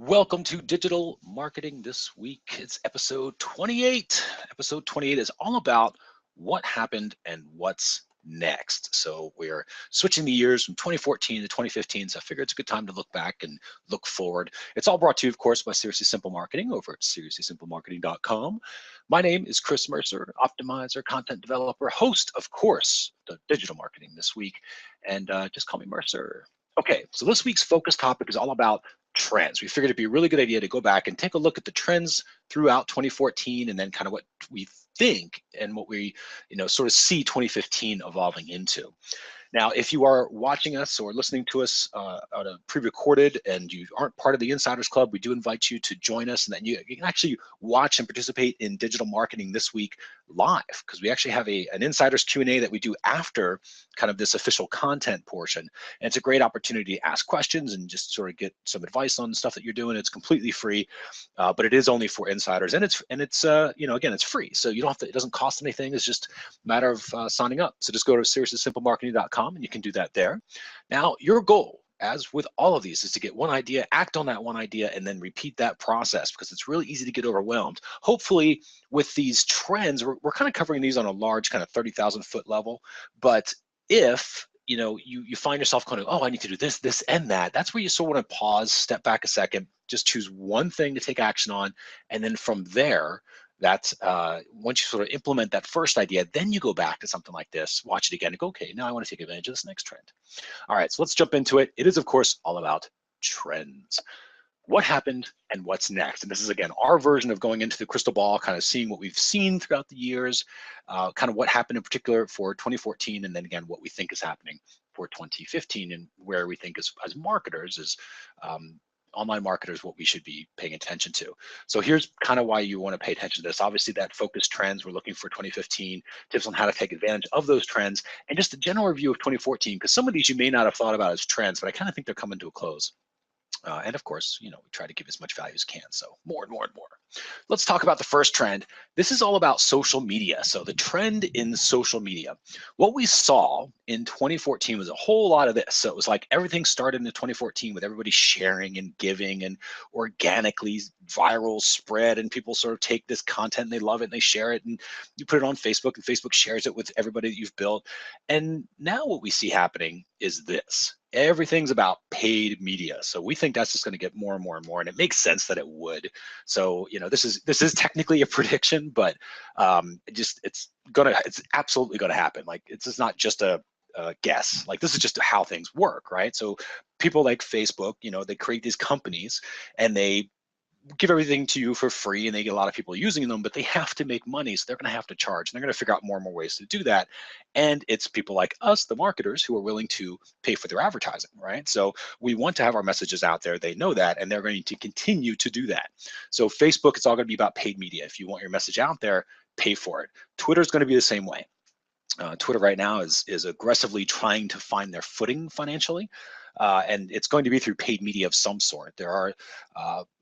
Welcome to Digital Marketing This Week. It's episode 28. Episode 28 is all about what happened and what's next. So we're switching the years from 2014 to 2015. So I figure it's a good time to look back and look forward. It's all brought to you, of course, by Seriously Simple Marketing over at seriouslyssimplemarketing.com. My name is Chris Mercer, optimizer, content developer, host, of course, the Digital Marketing This Week. And just call me Mercer. Okay, so this week's focus topic is all about trends. We figured it'd be a really good idea to go back and take a look at the trends throughout 2014 and then kind of what we think and what we, sort of see 2015 evolving into. Now, if you are watching us or listening to us on a pre-recorded and you aren't part of the Insiders Club, we do invite you to join us, and then you can actually watch and participate in Digital Marketing This Week live, because we actually have an Insiders Q&A that we do after kind of this official content portion. And it's a great opportunity to ask questions and just sort of get some advice on stuff that you're doing. It's completely free, but it is only for insiders, and it's again, it's free, so you don't have to. It doesn't cost anything. It's just a matter of signing up. So just go to seriouslyssimplemarketing.com and you can do that there. Now, your goal, as with all of these, is to get one idea, act on that one idea, and then repeat that process, because it's really easy to get overwhelmed. Hopefully, with these trends, we're kind of covering these on a large kind of 30,000 foot level. But if you find yourself going, oh, I need to do this, this, and that, that's where you sort of want to pause, step back a second, just choose one thing to take action on, and then from there, that's once you sort of implement that first idea, then you go back to something like this, watch it again, and go, okay, now I want to take advantage of this next trend. All right, so let's jump into it. It is, of course, all about trends. What happened and what's next? And this is, again, our version of going into the crystal ball, kind of seeing what we've seen throughout the years, kind of what happened in particular for 2014, and then again, what we think is happening for 2015 and where we think as marketers, as online marketers, what we should be paying attention to. So here's kind of why you want to pay attention to this. Obviously, that focused trends we're looking for 2015, tips on how to take advantage of those trends, and just a general review of 2014, because some of these you may not have thought about as trends, but I kind of think they're coming to a close. And of course, we try to give as much value as can. So more and more and more. Let's talk about the first trend. This is all about social media. So the trend in social media. What we saw in 2014 was a whole lot of this. So it was like everything started in 2014 with everybody sharing and giving and organically viral spread, and people sort of take this content and they love it and they share it, and you put it on Facebook and Facebook shares it with everybody that you've built. And now what we see happening is this. Everything's about paid media. So we think that's just going to get more and more and more, and it makes sense that it would. So, this is technically a prediction, but it's absolutely going to happen. Like, it's just not just a guess. Like, this is just how things work, right? So people like Facebook, they create these companies and they give everything to you for free, and they get a lot of people using them, but they have to make money, so they're going to have to charge, and they're going to figure out more and more ways to do that. And it's people like us, the marketers, who are willing to pay for their advertising, right? So we want to have our messages out there. They know that, and they're going to continue to do that. So Facebook, it's all going to be about paid media. If you want your message out there, pay for it. Twitter is going to be the same way. Twitter right now is aggressively trying to find their footing financially, and it's going to be through paid media of some sort. There are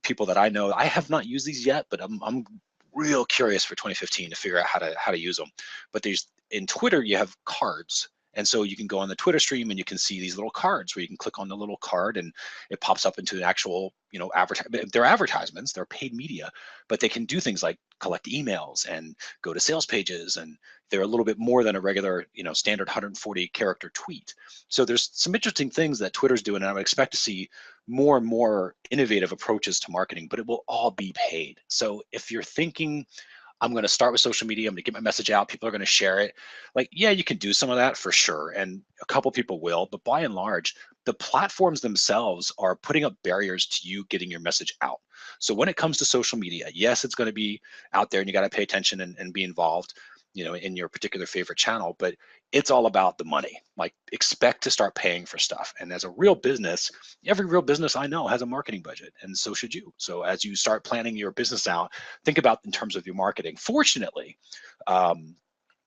people that I know. I have not used these yet, but I'm real curious for 2015 to figure out how to use them. But in Twitter, you have cards. And so you can go on the Twitter stream and you can see these little cards where you can click on the little card and it pops up into the actual, they're advertisements, they're paid media, but they can do things like collect emails and go to sales pages, and they're a little bit more than a regular, standard 140 character tweet. So there's some interesting things that Twitter's doing, and I would expect to see more and more innovative approaches to marketing, but it will all be paid. So if you're thinking, I'm going to start with social media, I'm going to get my message out, people are going to share it. Like, yeah, you can do some of that for sure, and a couple people will, but by and large, the platforms themselves are putting up barriers to you getting your message out. So when it comes to social media, yes, it's going to be out there, and you got to pay attention and be involved, in your particular favorite channel, but it's all about the money. Like, expect to start paying for stuff. And as a real business, every real business I know has a marketing budget, and so should you. So as you start planning your business out, think about in terms of your marketing. Fortunately, and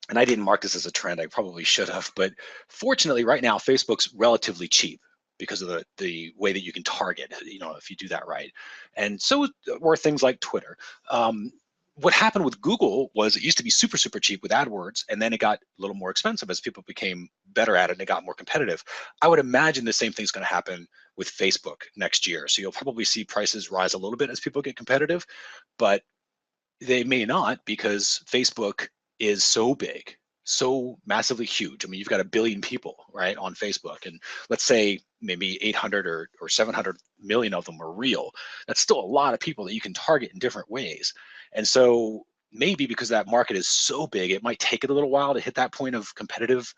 I didn't mark this as a trend, I probably should have, but fortunately right now, Facebook's relatively cheap because of the way that you can target, if you do that right. And so were things like Twitter. What happened with Google was it used to be super, super cheap with AdWords, and then it got a little more expensive as people became better at it and it got more competitive. I would imagine the same thing's going to happen with Facebook next year. So you'll probably see prices rise a little bit as people get competitive, but they may not, because Facebook is so big, so massively huge. I mean, you've got 1 billion people, right, on Facebook, and let's say maybe 800 or 700 million of them are real. That's still a lot of people that you can target in different ways. And so maybe because that market is so big, it might take it a little while to hit that point of competitive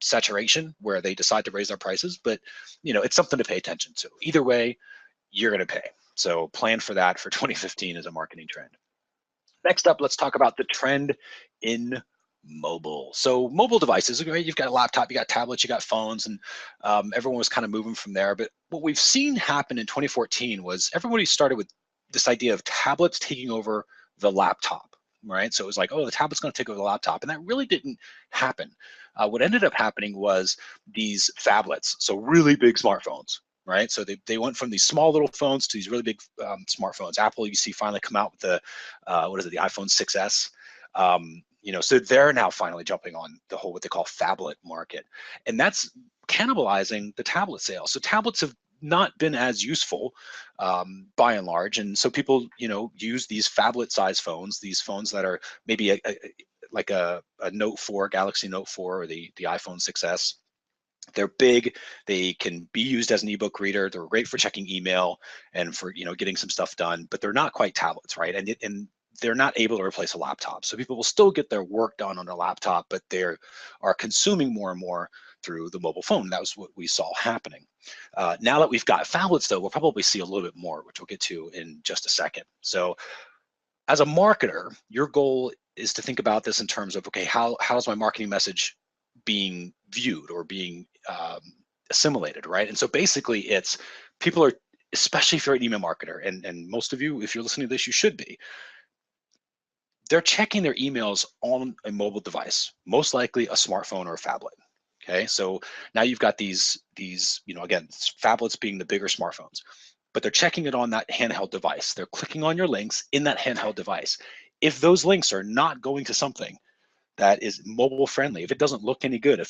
saturation where they decide to raise their prices. But it's something to pay attention to. Either way, you're going to pay. So plan for that for 2015 as a marketing trend. Next up, let's talk about the trend in mobile. So mobile devices, right? You've got a laptop, you got tablets, you got phones, and everyone was kind of moving from there. But what we've seen happen in 2014 was everybody started with this idea of tablets taking over the laptop, right? So it was like, oh, the tablet's going to take over the laptop, and that really didn't happen. What ended up happening was these phablets, so really big smartphones, right? So they went from these small little phones to these really big smartphones. Apple, you see, finally come out with the the iPhone 6S. So they're now finally jumping on the whole what they call phablet market, and that's cannibalizing the tablet sales. So tablets have not been as useful by and large, and so people use these phablet size phones, these phones that are maybe like a Note 4, Galaxy Note 4, or the iPhone 6S. They're big. They can be used as an ebook reader. They're great for checking email and for getting some stuff done, but they're not quite tablets, right? And they're not able to replace a laptop. So people will still get their work done on a laptop, but they are consuming more and more through the mobile phone. That was what we saw happening. Now that we've got phablets, though, we'll probably see a little bit more, which we'll get to in just a second. So as a marketer, your goal is to think about this in terms of, okay, how's my marketing message being viewed or being assimilated, right? And so basically it's people are, especially if you're an email marketer, and most of you, if you're listening to this, you should be, they're checking their emails on a mobile device, most likely a smartphone or a phablet. Okay, so now you've got these again, phablets being the bigger smartphones, but they're checking it on that handheld device. They're clicking on your links in that handheld device. If those links are not going to something that is mobile friendly, if it doesn't look any good,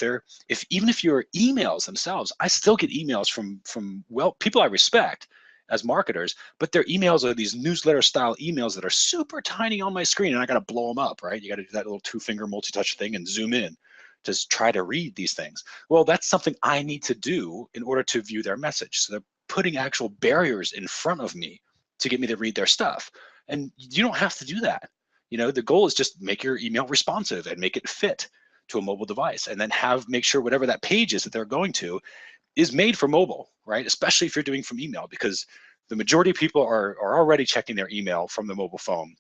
even if your emails themselves, I still get emails from people I respect as marketers, but their emails are these newsletter style emails that are super tiny on my screen, and I got to blow them up, right? You got to do that little 2-finger multi-touch thing and zoom in to try to read these things. Well, that's something I need to do in order to view their message. So they're putting actual barriers in front of me to get me to read their stuff. And you don't have to do that. The goal is just make your email responsive and make it fit to a mobile device, and then make sure whatever that page is that they're going to is made for mobile, right? Especially if you're doing from email, because the majority of people are already checking their email from the mobile phone,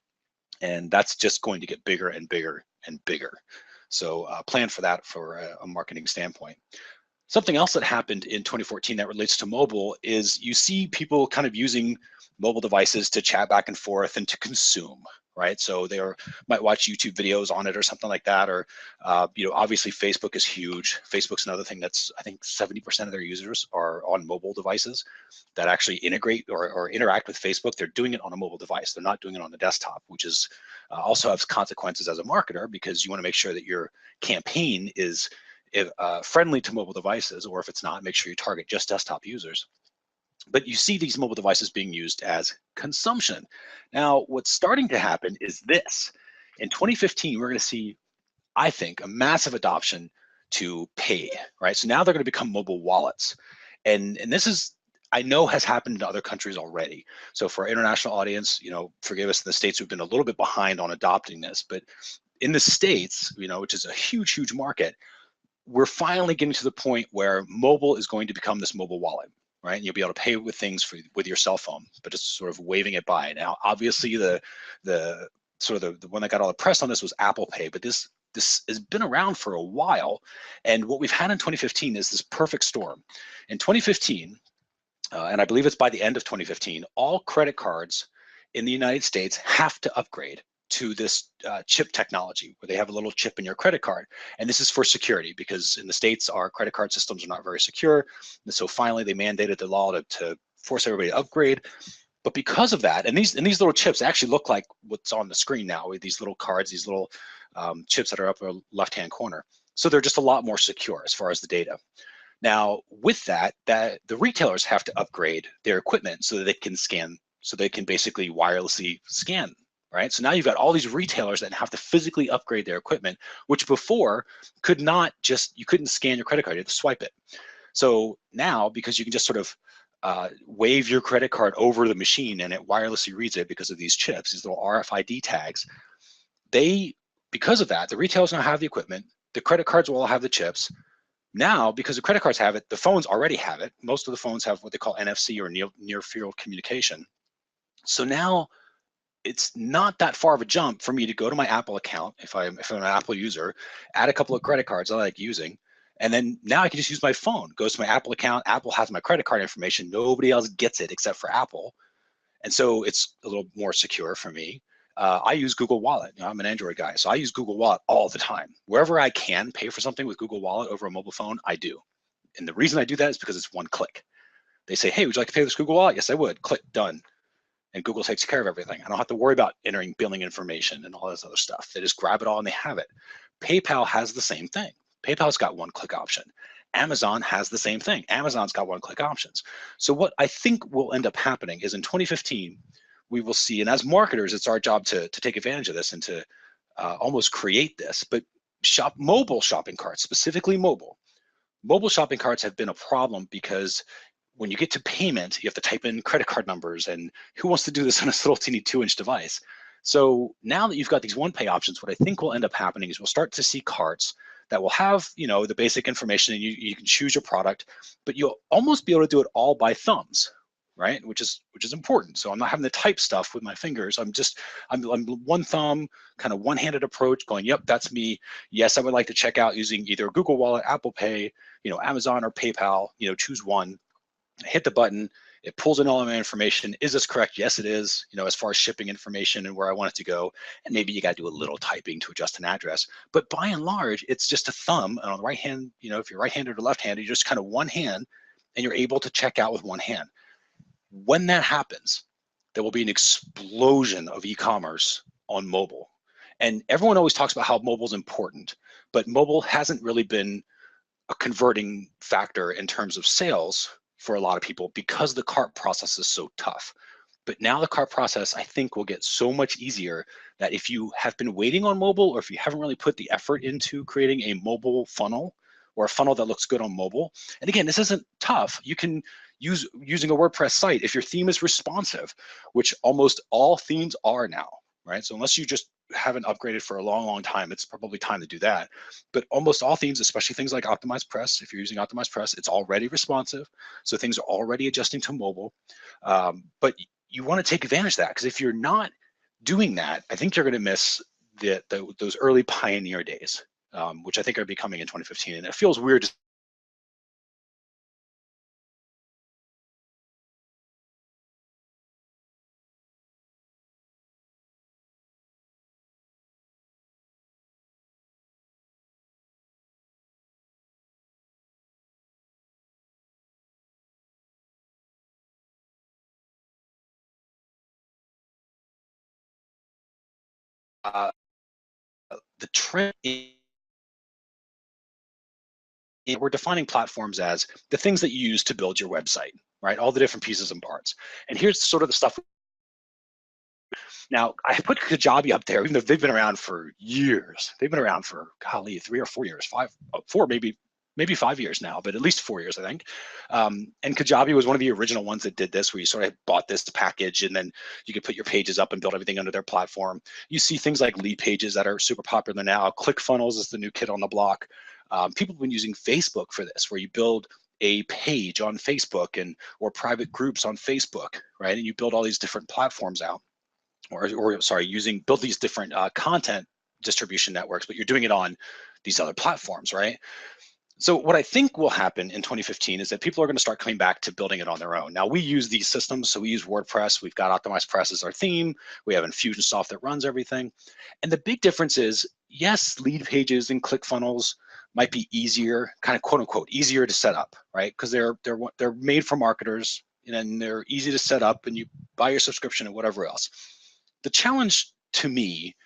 and that's just going to get bigger and bigger and bigger. So plan for that for a marketing standpoint. Something else that happened in 2014 that relates to mobile is you see people kind of using mobile devices to chat back and forth and to consume, right? So they might watch YouTube videos on it or something like that, or obviously Facebook is huge. Facebook's another thing that's, I think 70% of their users are on mobile devices that actually integrate or interact with Facebook. They're doing it on a mobile device. They're not doing it on the desktop, which is also has consequences as a marketer, because you want to make sure that your campaign is friendly to mobile devices, or if it's not, make sure you target just desktop users. But you see these mobile devices being used as consumption. Now, what's starting to happen is this. In 2015, we're going to see, I think, a massive adoption to pay, right? So now they're going to become mobile wallets. And this is, I know, has happened in other countries already. So for our international audience, forgive us in the States, we've been a little bit behind on adopting this. But in the States, which is a huge, huge market, we're finally getting to the point where mobile is going to become this mobile wallet, right? And you'll be able to pay with things with your cell phone, but it's sort of waving it by. Now, obviously, the one that got all the press on this was Apple Pay, but this has been around for a while. And what we've had in 2015 is this perfect storm. In 2015, and I believe it's by the end of 2015, all credit cards in the United States have to upgrade to this chip technology, where they have a little chip in your credit card. And this is for security, because in the States, our credit card systems are not very secure. And so finally, they mandated the law to force everybody to upgrade. But because of that, and these little chips actually look like what's on the screen now, with these little cards, these little chips that are up in the left-hand corner. So they're just a lot more secure as far as the data. Now, with that, the retailers have to upgrade their equipment so that they can scan, so they can basically wirelessly scan, right? So now you've got all these retailers that have to physically upgrade their equipment, which before could not just, you couldn't scan your credit card, you had to swipe it. So now, because you can just sort of wave your credit card over the machine and it wirelessly reads it because of these chips, these little RFID tags, because of that, the retailers now have the equipment, the credit cards will all have the chips. Now, because the credit cards have it, the phones already have it. Most of the phones have what they call NFC or near field communication. So now it's not that far of a jump for me to go to my Apple account if I'm an Apple user, add a couple of credit cards I like using, and then now I can just use my phone. Goes to my Apple account. Apple has my credit card information. Nobody else gets it except for Apple, and so it's a little more secure for me. I use Google Wallet. I'm an Android guy, so I use Google Wallet all the time. Wherever I can pay for something with Google Wallet over a mobile phone, I do. And the reason I do that is because it's one click. They say, hey, would you like to pay with this Google Wallet? Yes, I would. Click, done. And Google takes care of everything. I don't have to worry about entering billing information and all this other stuff. They just grab it all and they have it. PayPal has the same thing. PayPal's got one-click option. Amazon has the same thing. Amazon's got one-click options. So what I think will end up happening is in 2015, we will see, and as marketers, it's our job to take advantage of this and to almost create this, but mobile shopping carts, specifically mobile shopping carts have been a problem because when you get to payment, you have to type in credit card numbers, and who wants to do this on a little teeny 2-inch device? So now that you've got these one pay options, what I think will end up happening is we'll start to see carts that will have, the basic information, and you can choose your product, but you'll almost be able to do it all by thumbs, right? Which is important. So I'm not having to type stuff with my fingers. I'm one thumb, kind of one-handed approach, going, yep, that's me. Yes, I would like to check out using either Google Wallet, Apple Pay, Amazon or PayPal. Choose one, hit the button, it pulls in all of my information. Is this correct? Yes, it is, as far as shipping information and where I want it to go. And maybe you got to do a little typing to adjust an address. But by and large, it's just a thumb. And on the right hand, if you're right-handed or left-handed, you just kind of one hand and you're able to check out with one hand. When that happens, there will be an explosion of e-commerce on mobile. And everyone always talks about how mobile is important, but mobile hasn't really been a converting factor in terms of sales for a lot of people because the cart process is so tough. But now the cart process, I think, will get so much easier that if you have been waiting on mobile, or if you haven't really put the effort into creating a mobile funnel or a funnel that looks good on mobile, and again, this isn't tough. You can using a WordPress site if your theme is responsive, which almost all themes are now, right? So unless you just haven't upgraded for a long time, it's probably time to do that. But almost all themes, especially things like Optimized Press, if you're using Optimized Press, it's already responsive. So things are already adjusting to mobile. But you want to take advantage of that, because if you're not doing that, I think you're going to miss those early pioneer days, which I think are becoming in 2015. And it feels weird to the trend we're defining platforms as the things that you use to build your website, right? All the different pieces and parts. And here's sort of the stuff. Now, I put Kajabi up there, even though they've been around for years. They've been around for, golly, 3 or 4 years, 4, maybe 5 years now, but at least 4 years, I think. And Kajabi was one of the original ones that did this, where you sort of bought this package and then you could put your pages up and build everything under their platform. You see things like lead pages that are super popular now. ClickFunnels is the new kid on the block. People have been using Facebook for this, where you build a page on Facebook or private groups on Facebook, right? And you build all these different platforms out, or sorry, build these different content distribution networks, but you're doing it on these other platforms, right? So what I think will happen in 2015 is that people are going to start coming back to building it on their own. Now, we use these systems. So we use WordPress. We've got Optimized Press as our theme. We have Infusionsoft that runs everything. And the big difference is, yes, lead pages and ClickFunnels might be easier, kind of quote unquote, easier to set up, right? Because they're made for marketers, and they're easy to set up, and you buy your subscription and whatever else. The challenge to me,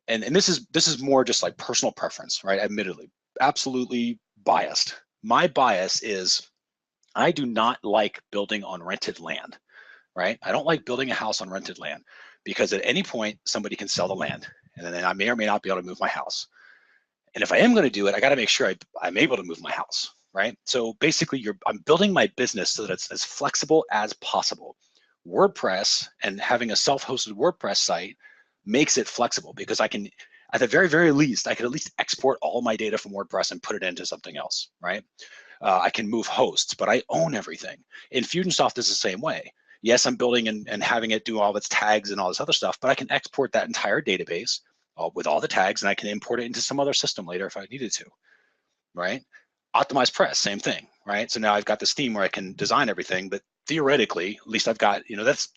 and this is more just like personal preference, right? Admittedly, absolutely biased, my bias is I do not like building on rented land, right? I don't like building a house on rented land because at any point somebody can sell the land and then I may or may not be able to move my house. And if I am going to do it, I got to make sure I'm able to move my house, right? So basically, I'm building my business so that it's as flexible as possible. WordPress and having a self-hosted WordPress site makes it flexible because I can, at the very, very least, I can at least export all my data from WordPress and put it into something else, right? I can move hosts, but I own everything. Infusionsoft is the same way. Yes, I'm building and having it do all of its tags and all this other stuff, but I can export that entire database with all the tags, and I can import it into some other system later if I needed to, right? Optimize Press, same thing, right? So now I've got this theme where I can design everything, but theoretically, at least I've got,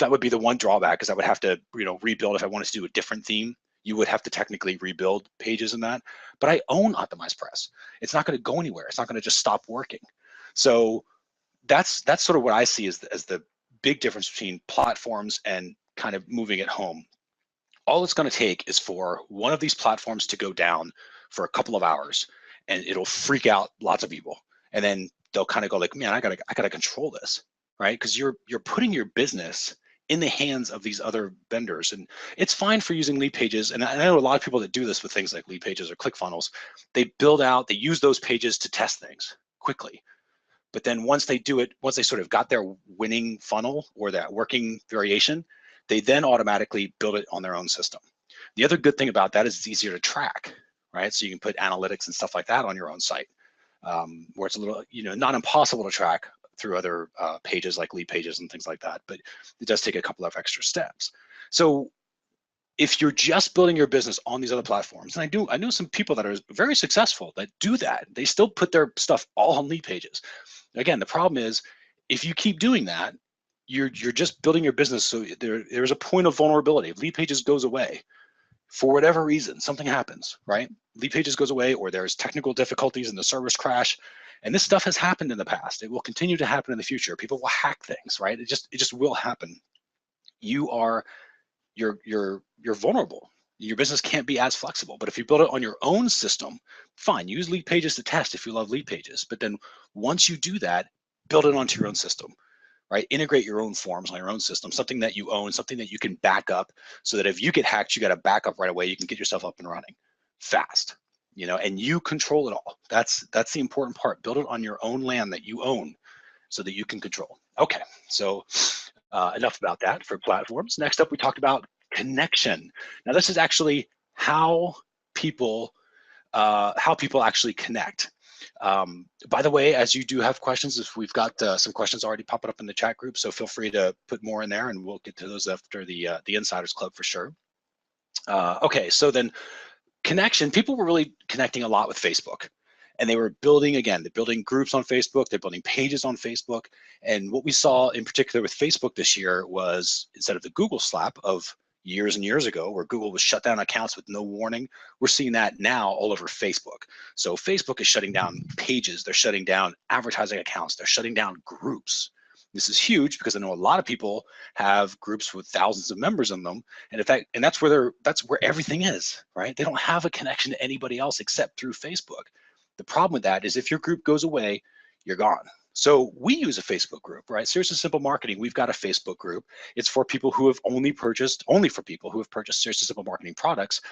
that would be the one drawback, is I would have to, rebuild if I wanted to do a different theme. You would have to technically rebuild pages in that, but I own Optimize Press. It's not going to go anywhere. It's not going to just stop working. So that's sort of what I see as the big difference between platforms and kind of moving it home. All it's going to take is for one of these platforms to go down for a couple of hours, and it'll freak out lots of people. And then they'll kind of go like, man, I gotta control this, right? Because you're putting your business in the hands of these other vendors. And it's fine for using lead pages. And I know a lot of people that do this with things like lead pages or ClickFunnels. They use those pages to test things quickly. But then once they sort of got their winning funnel or that working variation, they then automatically build it on their own system. The other good thing about that is it's easier to track, right? So you can put analytics and stuff like that on your own site, where it's a little, not impossible to track through other pages like lead pages and things like that, but it does take a couple of extra steps. So if you're just building your business on these other platforms, and I know some people that are very successful that do that, they still put their stuff all on lead pages. Again, the problem is if you keep doing that, you're just building your business. So there's a point of vulnerability. If lead pages goes away, for whatever reason, something happens, right? Lead pages goes away, or there's technical difficulties and the servers crash. And this stuff has happened in the past. It will continue to happen in the future. People will hack things, right? It just will happen. You're vulnerable. Your business can't be as flexible. But if you build it on your own system, fine, use lead pages to test if you love lead pages. But then once you do that, build it onto your own system, right? Integrate your own forms on your own system, something that you own, something that you can back up, so that if you get hacked, you got a backup right away. You can get yourself up and running fast, and you control it all. That's the important part. Build it on your own land that you own so that you can control. Okay, so enough about that for platforms. Next up, we talked about connection. Now, this is actually how people actually connect. By the way, as you do have questions, if we've got some questions already popping up in the chat group, so feel free to put more in there, and we'll get to those after the Insiders Club for sure. Okay, so then connection. People were really connecting a lot with Facebook, and they were they're building groups on Facebook, they're building pages on Facebook. And what we saw in particular with Facebook this year was, instead of the Google slap of years and years ago, where Google was shut down accounts with no warning, we're seeing that now all over Facebook. So Facebook is shutting down pages, they're shutting down advertising accounts, they're shutting down groups. This is huge because I know a lot of people have groups with thousands of members in them, and that's where everything is, right? They don't have a connection to anybody else except through Facebook. The problem with that is if your group goes away, you're gone. So we use a Facebook group, right? Serious and Simple Marketing, we've got a Facebook group. It's for people who have only for people who have purchased Serious and Simple Marketing products.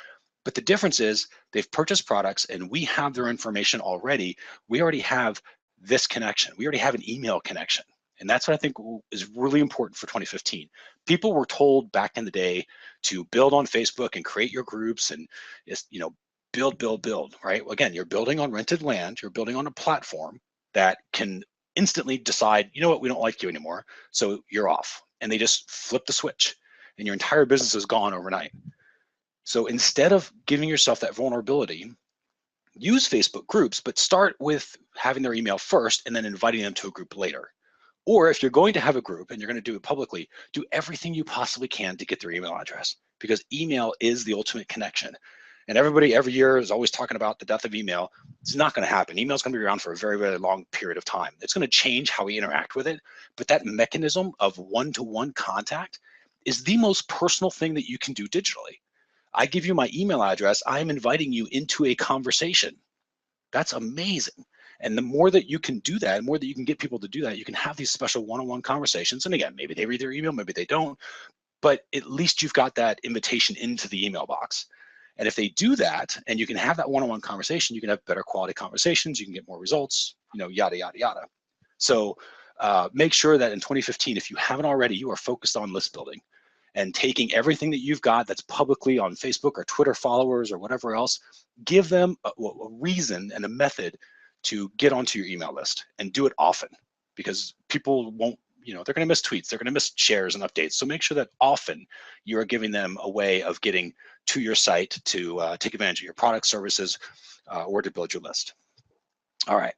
But the difference is they've purchased products and we have their information already. We already have this connection. We already have an email connection. And that's what I think is really important for 2015. People were told back in the day to build on Facebook and create your groups and build, right? Again, you're building on rented land, you're building on a platform that can instantly decide, you know what, we don't like you anymore, so you're off. And they just flip the switch and your entire business is gone overnight. So instead of giving yourself that vulnerability, use Facebook groups, but start with having their email first and then inviting them to a group later. Or if you're going to have a group and you're going to do it publicly, do everything you possibly can to get their email address, because email is the ultimate connection. And everybody every year is always talking about the death of email. It's not going to happen. Email is going to be around for a very, very long period of time. It's going to change how we interact with it. But that mechanism of one-to-one contact is the most personal thing that you can do digitally. I give you my email address. I'm inviting you into a conversation. That's amazing. And the more that you can do that, the more that you can get people to do that, you can have these special one-on-one conversations. And again, maybe they read their email, maybe they don't, but at least you've got that invitation into the email box. And if they do that, and you can have that one-on-one conversation, you can have better quality conversations, you can get more results, yada, yada, yada. So make sure that in 2015, if you haven't already, you are focused on list building and taking everything that you've got that's publicly on Facebook or Twitter followers or whatever else, give them a reason and a method to get onto your email list, and do it often, because people won't, they're going to miss tweets, they're going to miss shares and updates. So make sure that often you are giving them a way of getting to your site to take advantage of your product, services, or to build your list. All right.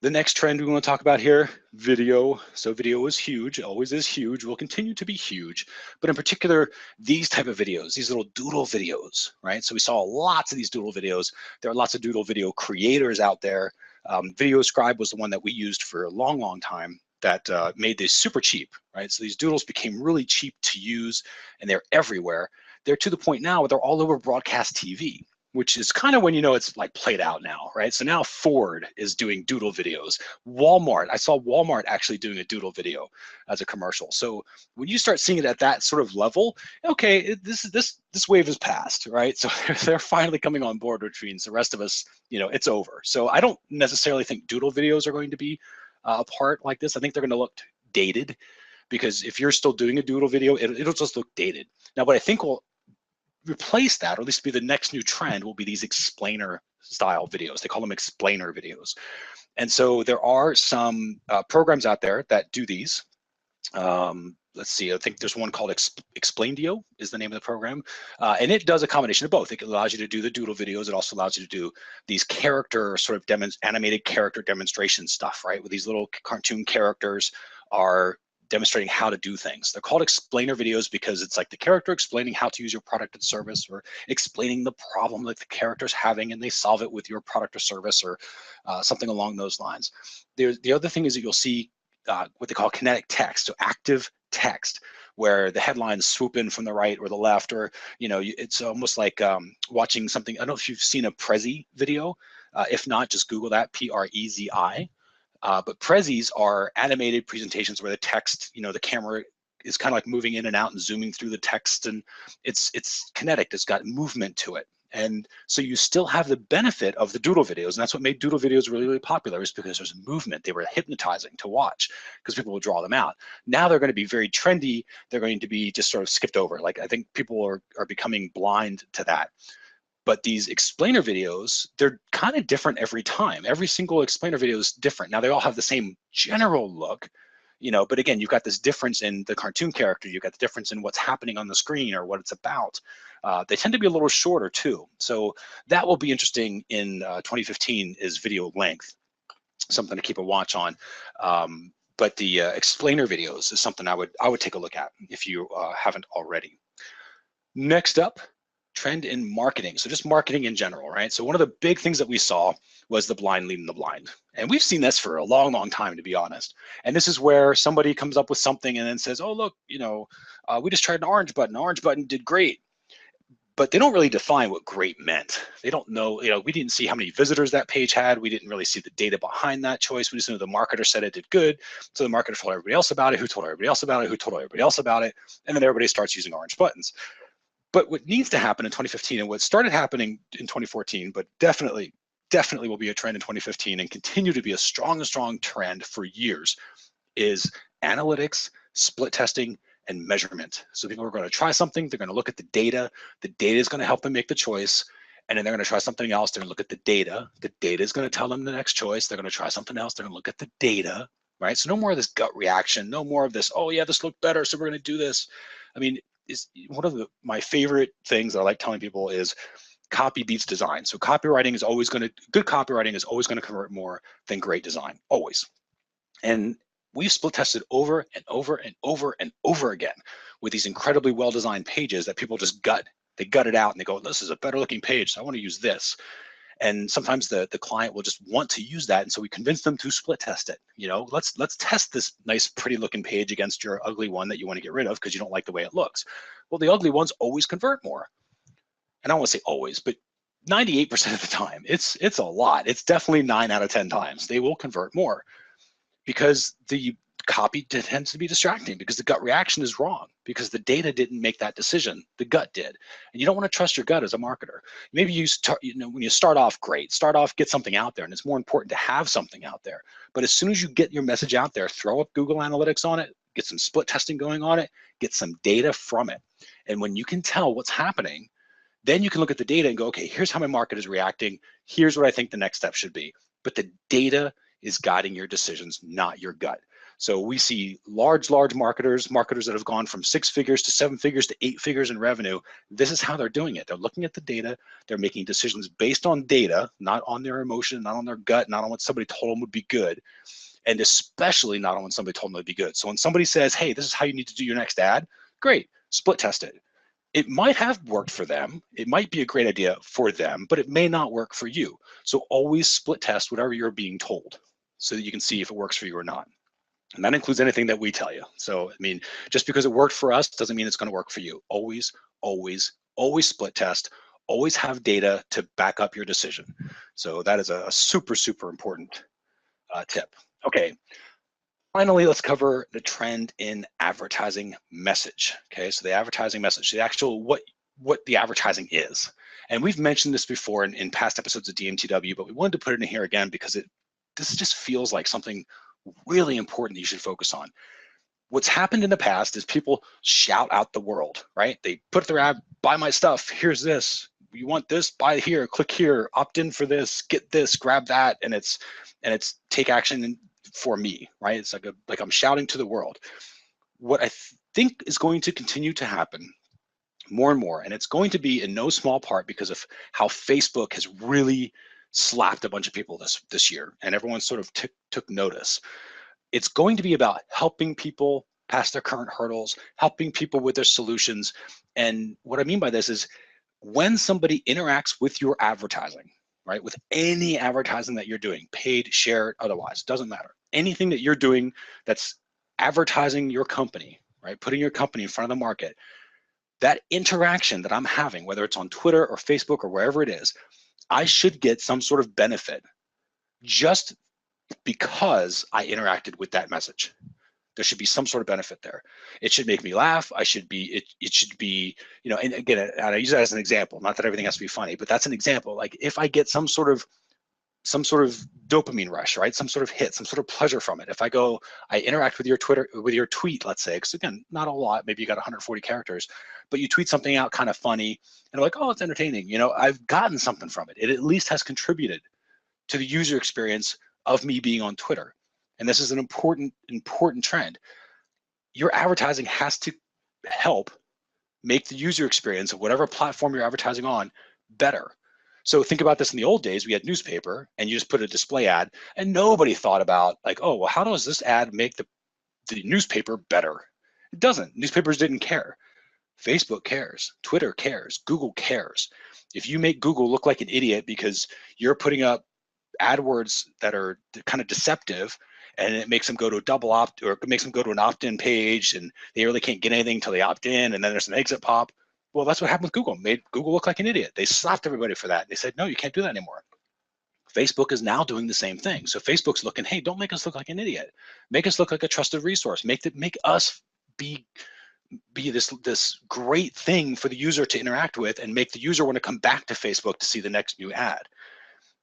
The next trend we want to talk about here, video. So video is huge, always is huge, will continue to be huge, but in particular, these type of videos, these little doodle videos, right? So we saw lots of these doodle videos. There are lots of doodle video creators out there. VideoScribe was the one that we used for a long, long time that made this super cheap, right? So these doodles became really cheap to use, and they're everywhere. They're to the point now where they're all over broadcast TV, which is kind of when it's like played out now, right? So now Ford is doing doodle videos. Walmart, I saw Walmart actually doing a doodle video as a commercial. So when you start seeing it at that sort of level, okay, this wave has passed, right? So they're finally coming on board, which means the rest of us, it's over. So I don't necessarily think doodle videos are going to be a part like this. I think they're going to look dated, because if you're still doing a doodle video, it'll just look dated. Now, what I think will replace that, or at least be the next new trend, will be these explainer style videos. They call them explainer videos. And so there are some programs out there that do these. Let's see, I think there's one called Explaindio is the name of the program. And it does a combination of both. It allows you to do the doodle videos. It also allows you to do these character sort of animated character demonstration stuff, right? With these little cartoon characters are demonstrating how to do things. They're called explainer videos because it's like the character explaining how to use your product and service, or explaining the problem that the character's having, and they solve it with your product or service, or something along those lines. The other thing is that you'll see what they call kinetic text, so active text, where the headlines swoop in from the right or the left, or it's almost like watching something. I don't know if you've seen a Prezi video. If not, just Google that, Prezi. But Prezis are animated presentations where the text, the camera is kind of like moving in and out and zooming through the text, and it's kinetic, it's got movement to it. And so you still have the benefit of the doodle videos, and that's what made doodle videos really, really popular, is because there's movement. They were hypnotizing to watch because people would draw them out. Now they're going to be very trendy. They're going to be just sort of skipped over. Like, I think people are becoming blind to that. But these explainer videos, they're kind of different every time. Every single explainer video is different. Now, they all have the same general look, but again, you've got this difference in the cartoon character. You've got the difference in what's happening on the screen or what it's about. They tend to be a little shorter too. So that will be interesting in 2015, is video length, something to keep a watch on. But the explainer videos is something I would take a look at if you haven't already. Next up, trend in marketing. So just marketing in general, right? So one of the big things that we saw was the blind leading the blind. And we've seen this for a long, long time, to be honest. And this is where somebody comes up with something and then says, oh, look, we just tried an orange button. The orange button did great. But they don't really define what great meant. They don't know, we didn't see how many visitors that page had. We didn't really see the data behind that choice. We just know the marketer said it did good. So the marketer told everybody else about it, who told everybody else about it, who told everybody else about it. And then everybody starts using orange buttons. But what needs to happen in 2015, and what started happening in 2014, but definitely will be a trend in 2015 and continue to be a strong trend for years, is analytics, split testing, and measurement. So people are going to try something, they're going to look at the data is going to help them make the choice, and then they're going to try something else, they're going to look at the data is going to tell them the next choice, they're going to try something else, they're going to look at the data, right? So no more of this gut reaction, no more of this, oh yeah, this looked better, so we're going to do this. I mean, is one of my favorite things that I like telling people is copy beats design. So good copywriting is always going to convert more than great design, always. And we've split tested over and over and over and over again with these incredibly well-designed pages that people just gut it out and they go, this is a better looking page, so I want to use this. And sometimes the client will just want to use that, and so we convince them to split test it. Let's test this nice, pretty looking page against your ugly one that you want to get rid of because you don't like the way it looks. Well, the ugly ones always convert more. And I don't want to say always, but 98% of the time, it's a lot. It's definitely 9 out of 10 times they will convert more, because the copy tends to be distracting, because the gut reaction is wrong, because the data didn't make that decision, the gut did. And you don't want to trust your gut as a marketer. Maybe you start, when you start off, great, start off, get something out there, and it's more important to have something out there. But as soon as you get your message out there, throw up Google Analytics on it, get some split testing going on it, get some data from it. And when you can tell what's happening, then you can look at the data and go, okay, here's how my market is reacting. Here's what I think the next step should be. But the data is guiding your decisions, not your gut. So we see large marketers that have gone from 6 figures to 7 figures to 8 figures in revenue. This is how they're doing it. They're looking at the data. They're making decisions based on data, not on their emotion, not on their gut, not on what somebody told them would be good, and especially not on when somebody told them it would be good. So when somebody says, hey, this is how you need to do your next ad, great, split test it. It might have worked for them. It might be a great idea for them, but it may not work for you. So always split test whatever you're being told so that you can see if it works for you or not. And that includes anything that we tell you. So, I mean, just because it worked for us doesn't mean it's going to work for you. Always, always, always split test. Always have data to back up your decision. So that is a super, super important tip. Okay. Finally, let's cover the trend in advertising message. Okay, so the advertising message, the actual what the advertising is. And we've mentioned this before in past episodes of DMTW, but we wanted to put it in here again because this just feels like something really important that you should focus on. What's happened in the past is people shout out the world, right? They put their ad, buy my stuff, here's this, you want this, buy here, click here, opt in for this, get this, grab that, and it's take action for me, right? It's like I'm shouting to the world. What I think is going to continue to happen more and more, and it's going to be in no small part because of how Facebook has really slapped a bunch of people this year, and everyone sort of took notice. It's going to be about helping people pass their current hurdles, helping people with their solutions. And what I mean by this is when somebody interacts with your advertising, right, with any advertising that you're doing, paid, shared, otherwise, doesn't matter. Anything that you're doing that's advertising your company, right, putting your company in front of the market, that interaction that I'm having, whether it's on Twitter or Facebook or wherever it is, I should get some sort of benefit just because I interacted with that message. There should be some sort of benefit there. It should make me laugh. It should be, and again, I use that as an example, not that everything has to be funny, but that's an example. Like if I get some sort of dopamine rush, right? Some sort of hit, some sort of pleasure from it. If I interact with your tweet, let's say, because again, not a lot, maybe you got 140 characters, but you tweet something out kind of funny and like, oh, it's entertaining. I've gotten something from it. It at least has contributed to the user experience of me being on Twitter. And this is an important trend. Your advertising has to help make the user experience of whatever platform you're advertising on better. So think about this in the old days, we had newspaper and you just put a display ad and nobody thought about like, oh, well, how does this ad make the newspaper better? It doesn't. Newspapers didn't care. Facebook cares, Twitter cares, Google cares. If you make Google look like an idiot because you're putting up AdWords that are kind of deceptive, and it makes them go to a double opt, or it makes them go to an opt-in page, and they really can't get anything until they opt in, and then there's an exit pop. Well, that's what happened with Google. Made Google look like an idiot. They slapped everybody for that. They said, no, you can't do that anymore. Facebook is now doing the same thing. So Facebook's looking, hey, don't make us look like an idiot. Make us look like a trusted resource. Make us be this great thing for the user to interact with, and make the user want to come back to Facebook to see the next new ad.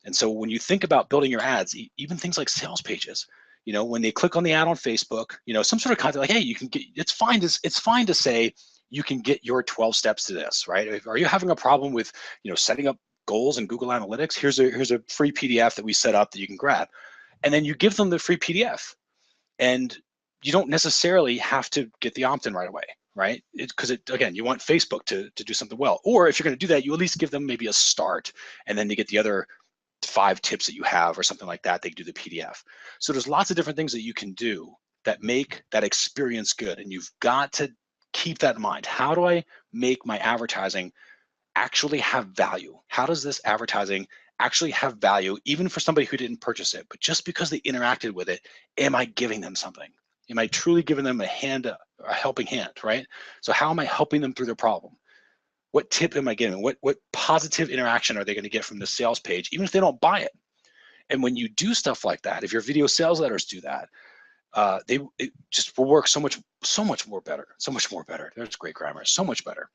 And so when you think about building your ads, even things like sales pages, when they click on the ad on Facebook, some sort of content like, hey, you can get, it's fine to say you can get your 12 steps to this, right? Are you having a problem with, setting up goals in Google Analytics? Here's a free PDF that we set up that you can grab. And then you give them the free PDF, and you don't necessarily have to get the opt-in right away, right? Because again, you want Facebook to do something well. Or if you're going to do that, you at least give them maybe a start, and then you get the other 5 tips that you have or something like that, they can do the PDF. So there's lots of different things that you can do that make that experience good. And you've got to keep that in mind. How do I make my advertising actually have value? How does this advertising actually have value, even for somebody who didn't purchase it, but just because they interacted with it, am I giving them something? Am I truly giving them a helping hand, right? So how am I helping them through their problem? What tip am I giving? What positive interaction are they going to get from the sales page, even if they don't buy it? And when you do stuff like that, if your video sales letters do that, it just will work so much more better, so much more better. There's great grammar, so much better.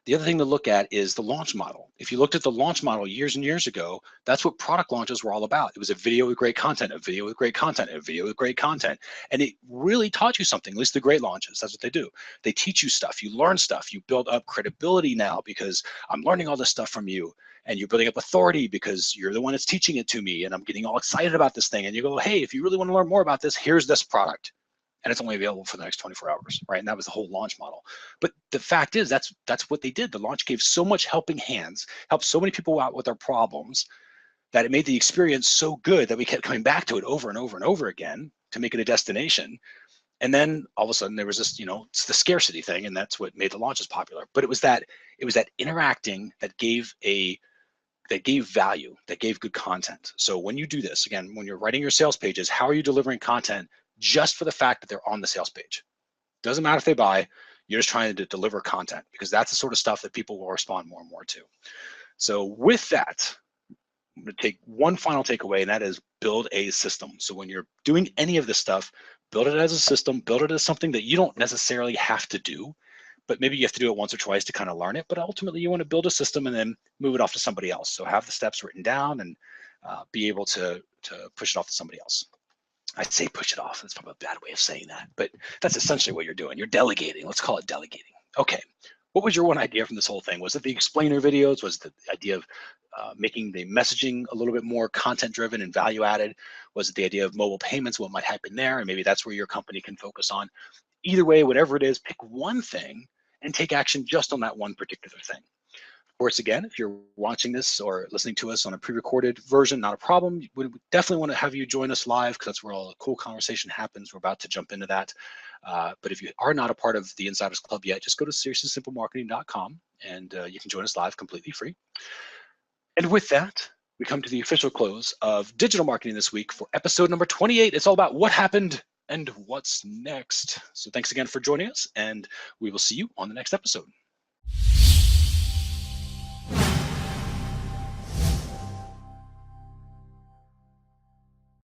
The other thing to look at is the launch model. If you looked at the launch model years and years ago, that's what product launches were all about. It was a video with great content, a video with great content, a video with great content. And it really taught you something, at least the great launches. That's what they do. They teach you stuff, you learn stuff, you build up credibility now because I'm learning all this stuff from you. And you're building up authority because you're the one that's teaching it to me. And I'm getting all excited about this thing. And you go, hey, if you really want to learn more about this, here's this product. And it's only available for the next 24 hours, right? And that was the whole launch model. But the fact is, that's what they did. The launch gave so much helping hands, helped so many people out with their problems, that it made the experience so good that we kept coming back to it over and over and over again to make it a destination. And then all of a sudden there was this, it's the scarcity thing, and that's what made the launches popular. But it was that interacting that gave value, that gave good content. So when you do this, again, when you're writing your sales pages, how are you delivering content just for the fact that they're on the sales page? Doesn't matter if they buy, you're just trying to deliver content, because that's the sort of stuff that people will respond more and more to. So with that, I'm going to take one final takeaway, and that is build a system. So when you're doing any of this stuff, build it as a system, build it as something that you don't necessarily have to do, but maybe you have to do it once or twice to kind of learn it. But ultimately, you want to build a system and then move it off to somebody else. So have the steps written down and be able to push it off to somebody else. I say push it off. That's probably a bad way of saying that, but that's essentially what you're doing. You're delegating. Let's call it delegating. Okay. What was your one idea from this whole thing? Was it the explainer videos? Was it the idea of making the messaging a little bit more content driven and value added? Was it the idea of mobile payments, what might happen there? And maybe that's where your company can focus on. Either way, whatever it is, pick one thing and take action just on that one particular thing. Of course, again, if you're watching this or listening to us on a pre-recorded version, not a problem. We definitely want to have you join us live, because that's where all the cool conversation happens. We're about to jump into that. But if you are not a part of the Insiders Club yet, just go to seriouslysimplemarketing.com and you can join us live completely free. And with that, we come to the official close of Digital Marketing This Week for episode number 28. It's all about what happened and what's next. So thanks again for joining us, and we will see you on the next episode.